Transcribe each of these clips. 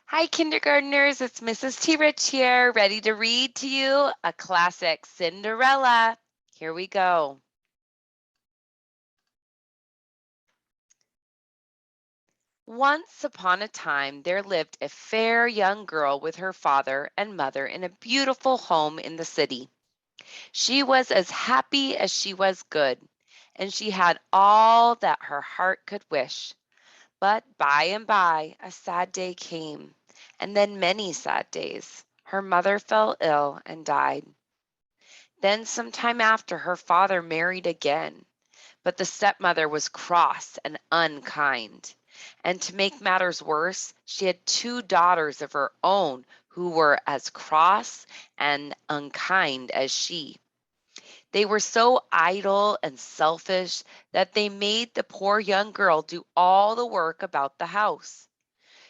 Hi, kindergartners. It's Mrs. Tiric here, ready to read to you a classic, Cinderella. Here we go. Once upon a time, there lived a fair young girl with her father and mother in a beautiful home in the city. She was as happy as she was good, and she had all that her heart could wish. But by and by, a sad day came, and then many sad days. Her mother fell ill and died. Then, some time after, her father married again, but the stepmother was cross and unkind. And to make matters worse, she had two daughters of her own who were as cross and unkind as she. They were so idle and selfish that they made the poor young girl do all the work about the house.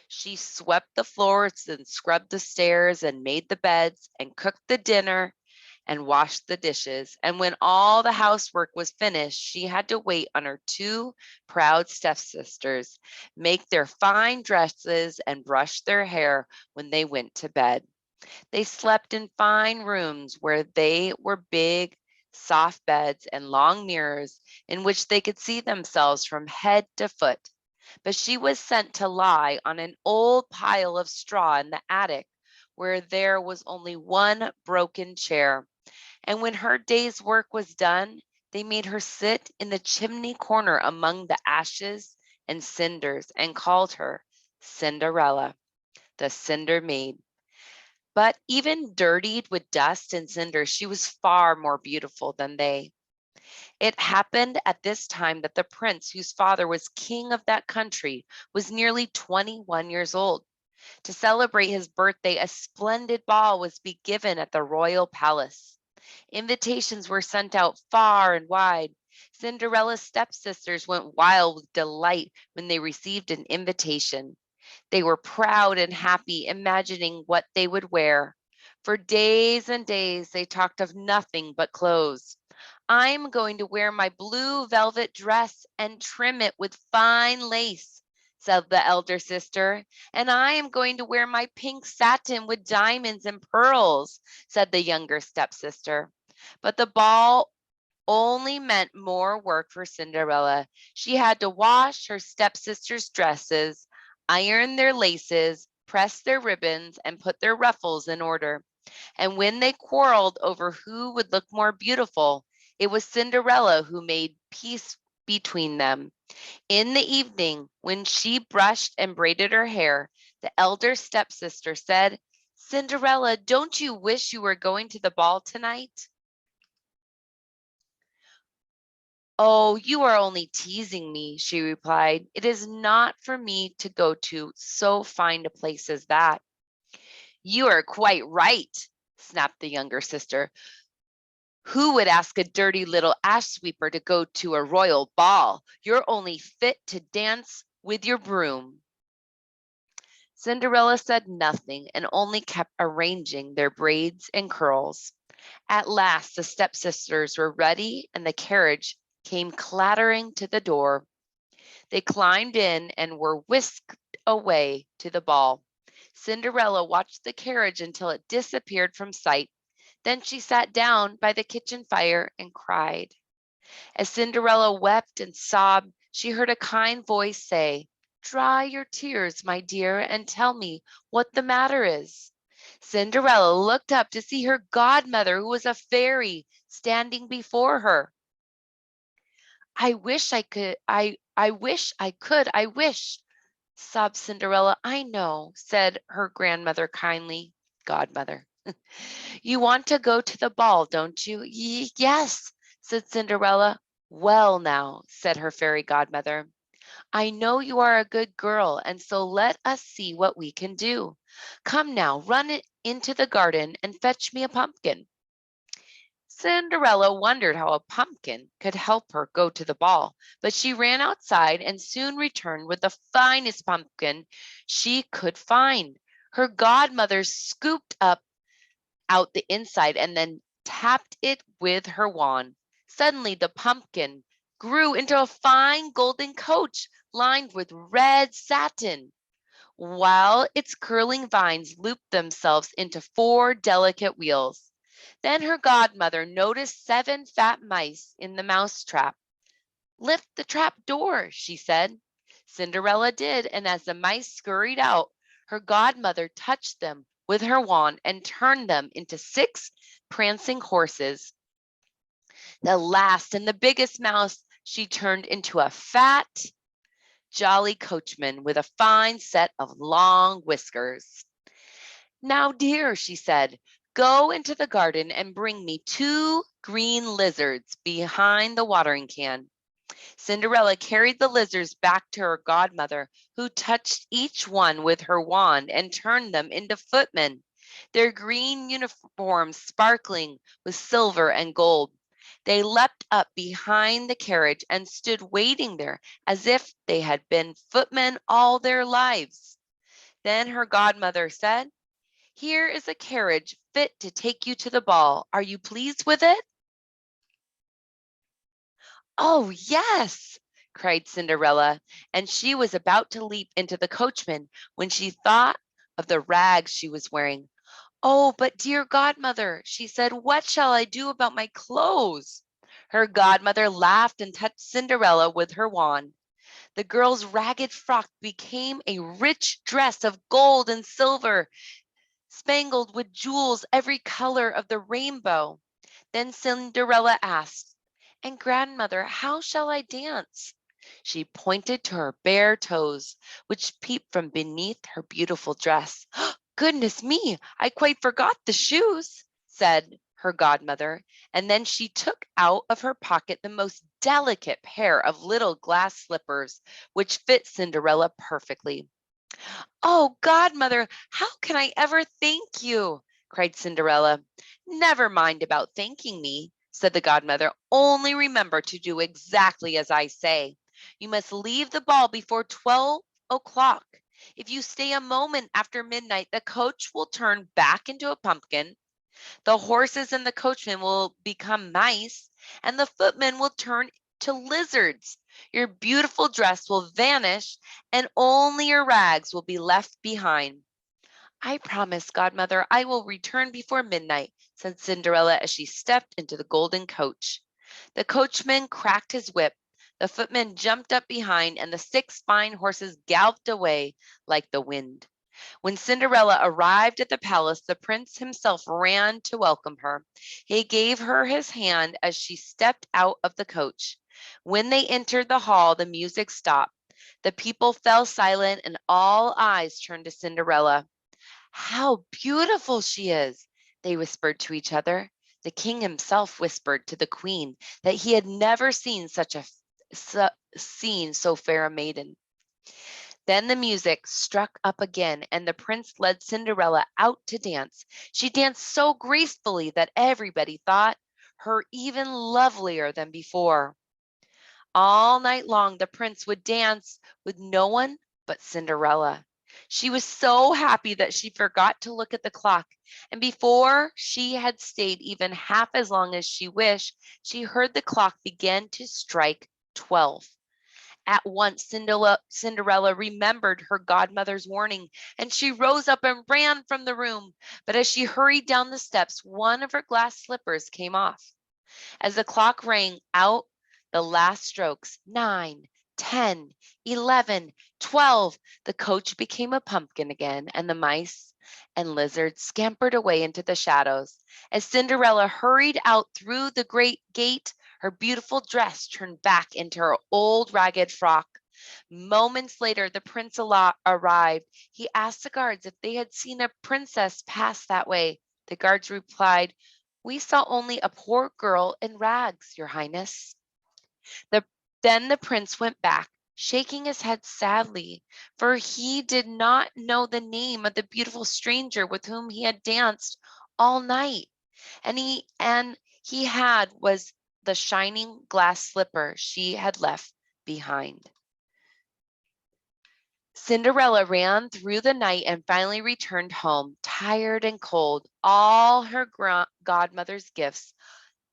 She swept the floors and scrubbed the stairs and made the beds and cooked the dinner and washed the dishes. And when all the housework was finished, she had to wait on her two proud stepsisters, make their fine dresses, and brush their hair when they went to bed. They slept in fine rooms where they were big, soft beds and long mirrors in which they could see themselves from head to foot. But she was sent to lie on an old pile of straw in the attic where there was only one broken chair. And when her day's work was done, they made her sit in the chimney corner among the ashes and cinders and called her Cinderella, the cinder maid. But even dirtied with dust and cinders, she was far more beautiful than they. It happened at this time that the prince, whose father was king of that country, was nearly 21 years old. To celebrate his birthday, a splendid ball was to be given at the royal palace. Invitations were sent out far and wide. Cinderella's stepsisters went wild with delight when they received an invitation. They were proud and happy, imagining what they would wear. For days and days, they talked of nothing but clothes. I'm going to wear my blue velvet dress and trim it with fine lace, said the elder sister. And I am going to wear my pink satin with diamonds and pearls, said the younger stepsister. But the ball only meant more work for Cinderella. She had to wash her stepsisters' dresses, iron their laces, press their ribbons, and put their ruffles in order. And when they quarreled over who would look more beautiful, it was Cinderella who made peace between them. In the evening, when she brushed and braided her hair, the elder stepsister said, Cinderella, don't you wish you were going to the ball tonight? Oh, you are only teasing me, she replied. It is not for me to go to so fine a place as that. You are quite right, snapped the younger sister. Who would ask a dirty little ash sweeper to go to a royal ball? You're only fit to dance with your broom. Cinderella said nothing and only kept arranging their braids and curls. At last, the stepsisters were ready and the carriage came clattering to the door. They climbed in and were whisked away to the ball. Cinderella watched the carriage until it disappeared from sight. Then she sat down by the kitchen fire and cried. As Cinderella wept and sobbed, she heard a kind voice say, Dry your tears, my dear, and tell me what the matter is. Cinderella looked up to see her godmother, who was a fairy, standing before her. I wish I could, I wish I could, I wish, sobbed Cinderella. I know, said her grandmother kindly, godmother. You want to go to the ball, don't you? Yes, said Cinderella. Well, now, said her fairy godmother, I know you are a good girl, and so let us see what we can do. Come now, run it into the garden and fetch me a pumpkin. Cinderella wondered how a pumpkin could help her go to the ball, but she ran outside and soon returned with the finest pumpkin she could find. Her godmother scooped up out the inside and then tapped it with her wand. Suddenly, the pumpkin grew into a fine golden coach lined with red satin. while its curling vines looped themselves into 4 delicate wheels. Then her godmother noticed 7 fat mice in the mousetrap. "Lift the trap door," she said. Cinderella did, and as the mice scurried out, her godmother touched them with her wand and turned them into 6 prancing horses. The last and the biggest mouse she turned into a fat, jolly coachman with a fine set of long whiskers. "Now, dear," she said, "go into the garden and bring me 2 green lizards behind the watering can." Cinderella carried the lizards back to her godmother, who touched each one with her wand and turned them into footmen, their green uniforms sparkling with silver and gold. They leapt up behind the carriage and stood waiting there as if they had been footmen all their lives. Then her godmother said, "Here is a carriage fit to take you to the ball. Are you pleased with it?" "Oh, yes!" cried Cinderella, and she was about to leap into the coachman when she thought of the rags she was wearing. "Oh, but dear godmother," she said, "what shall I do about my clothes?" Her godmother laughed and touched Cinderella with her wand. The girl's ragged frock became a rich dress of gold and silver, spangled with jewels every color of the rainbow. Then Cinderella asked, "And grandmother, how shall I dance?" She pointed to her bare toes, which peeped from beneath her beautiful dress. "Goodness me, I quite forgot the shoes," said her godmother, and then she took out of her pocket the most delicate pair of little glass slippers, which fit Cinderella perfectly. "Oh, godmother, how can I ever thank you?" cried Cinderella. "Never mind about thanking me," said the godmother. "Only remember to do exactly as I say. You must leave the ball before 12 o'clock. If you stay a moment after midnight, the coach will turn back into a pumpkin, the horses and the coachman will become mice, and the footmen will turn to lizards. Your beautiful dress will vanish, and only your rags will be left behind." "I promise, godmother, I will return before midnight," said Cinderella as she stepped into the golden coach. The coachman cracked his whip, the footmen jumped up behind, and the 6 fine horses galloped away like the wind. When Cinderella arrived at the palace, the prince himself ran to welcome her. He gave her his hand as she stepped out of the coach. When they entered the hall, the music stopped. The people fell silent, and all eyes turned to Cinderella. "How beautiful she is!" they whispered to each other. The king himself whispered to the queen that he had never seen seen so fair a maiden. Then the music struck up again, and the prince led Cinderella out to dance. She danced so gracefully that everybody thought her even lovelier than before. All night long, the prince would dance with no one but Cinderella. She was so happy that she forgot to look at the clock, and before she had stayed even half as long as she wished, she heard the clock begin to strike 12. At once, Cinderella remembered her godmother's warning, and she rose up and ran from the room. But as she hurried down the steps, one of her glass slippers came off. As the clock rang out the last strokes, 9, 10, 11, 12, the coach became a pumpkin again, and the mice and lizards scampered away into the shadows. As Cinderella hurried out through the great gate, her beautiful dress turned back into her old ragged frock. Moments later, the prince arrived. He asked the guards if they had seen a princess pass that way. The guards replied, "We saw only a poor girl in rags, your highness." The, then the prince went back, shaking his head sadly, for he did not know the name of the beautiful stranger with whom he had danced all night. And he had was the shining glass slipper she had left behind. Cinderella ran through the night and finally returned home, tired and cold. All her godmother's gifts,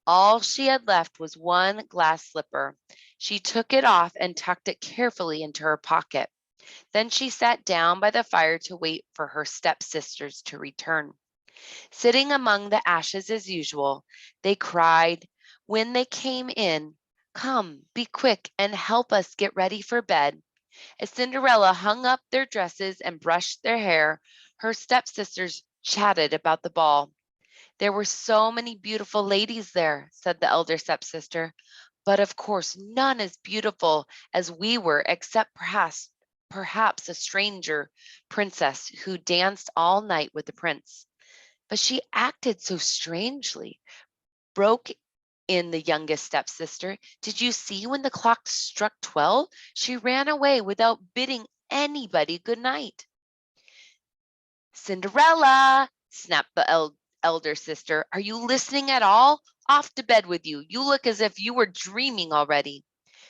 all she had left was one glass slipper. She took it off and tucked it carefully into her pocket. Then she sat down by the fire to wait for her stepsisters to return. Sitting among the ashes as usual, they cried when they came in, "Come, be quick and help us get ready for bed." As Cinderella hung up their dresses and brushed their hair, her stepsisters chatted about the ball. "There were so many beautiful ladies there," said the elder stepsister, "but of course none as beautiful as we were except perhaps a stranger princess who danced all night with the prince. But she acted so strangely," broke in the youngest stepsister. "Did you see when the clock struck 12? She ran away without bidding anybody good night." "Cinderella," snapped the elder sister, "are you listening at all? Off to bed with you. You look as if you were dreaming already."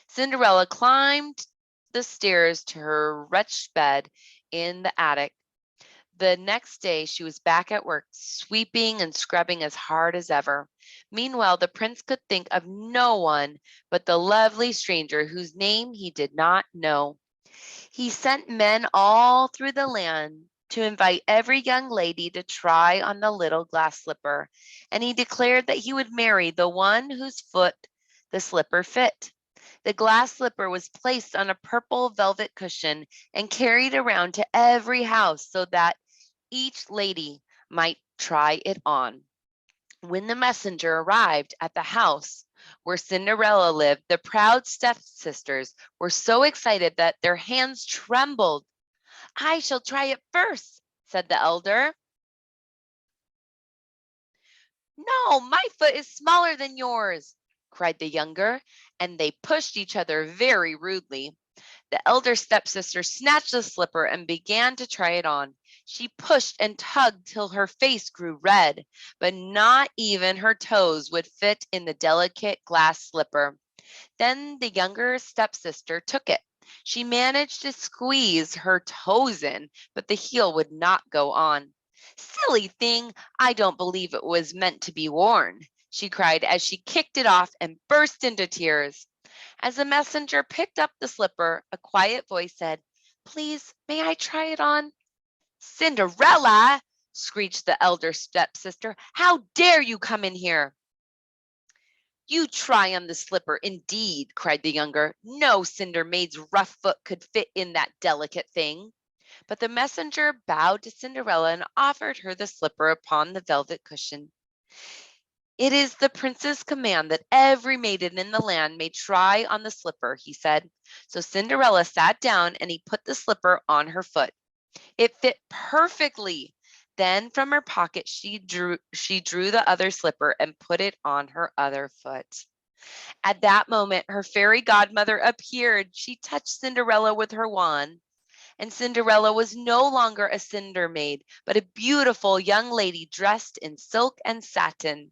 Cinderella climbed the stairs to her wretched bed in the attic. The next day she was back at work, sweeping and scrubbing as hard as ever. Meanwhile, the prince could think of no one but the lovely stranger whose name he did not know. He sent men all through the land to invite every young lady to try on the little glass slipper, and he declared that he would marry the one whose foot the slipper fit. The glass slipper was placed on a purple velvet cushion and carried around to every house so that each lady might try it on. When the messenger arrived at the house where Cinderella lived, the proud stepsisters were so excited that their hands trembled. "I shall try it first," said the elder. "No, my foot is smaller than yours," cried the younger, and they pushed each other very rudely. The elder stepsister snatched the slipper and began to try it on. She pushed and tugged till her face grew red, but not even her toes would fit in the delicate glass slipper. Then the younger stepsister took it. She managed to squeeze her toes in, but the heel would not go on. "Silly thing, I don't believe it was meant to be worn," she cried as she kicked it off and burst into tears. As the messenger picked up the slipper, a quiet voice said, "Please, may I try it on?" "Cinderella!" screeched the elder stepsister. "How dare you come in here?" "You try on the slipper, indeed," cried the younger. "No cinder maid's rough foot could fit in that delicate thing." But the messenger bowed to Cinderella and offered her the slipper upon the velvet cushion. "It is the prince's command that every maiden in the land may try on the slipper," he said. So Cinderella sat down and he put the slipper on her foot. It fit perfectly. Then from her pocket she drew the other slipper and put it on her other foot. At that moment her fairy godmother appeared. She touched Cinderella with her wand, and Cinderella was no longer a cinder maid, but a beautiful young lady dressed in silk and satin.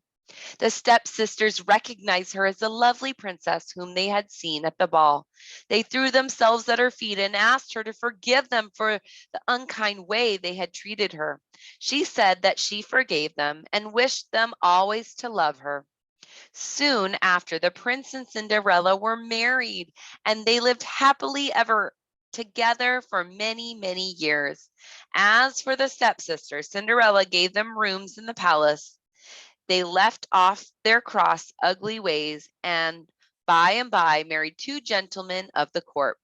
The stepsisters recognized her as the lovely princess whom they had seen at the ball. They threw themselves at her feet and asked her to forgive them for the unkind way they had treated her. She said that she forgave them and wished them always to love her. Soon after, the prince and Cinderella were married, and they lived happily ever together for many, many years. As for the stepsisters, Cinderella gave them rooms in the palace. They left off their cross, ugly ways, and by married two gentlemen of the court.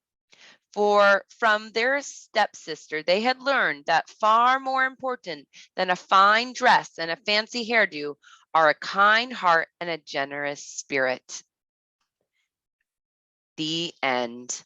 For from their stepsister they had learned that far more important than a fine dress and a fancy hairdo are a kind heart and a generous spirit. The end.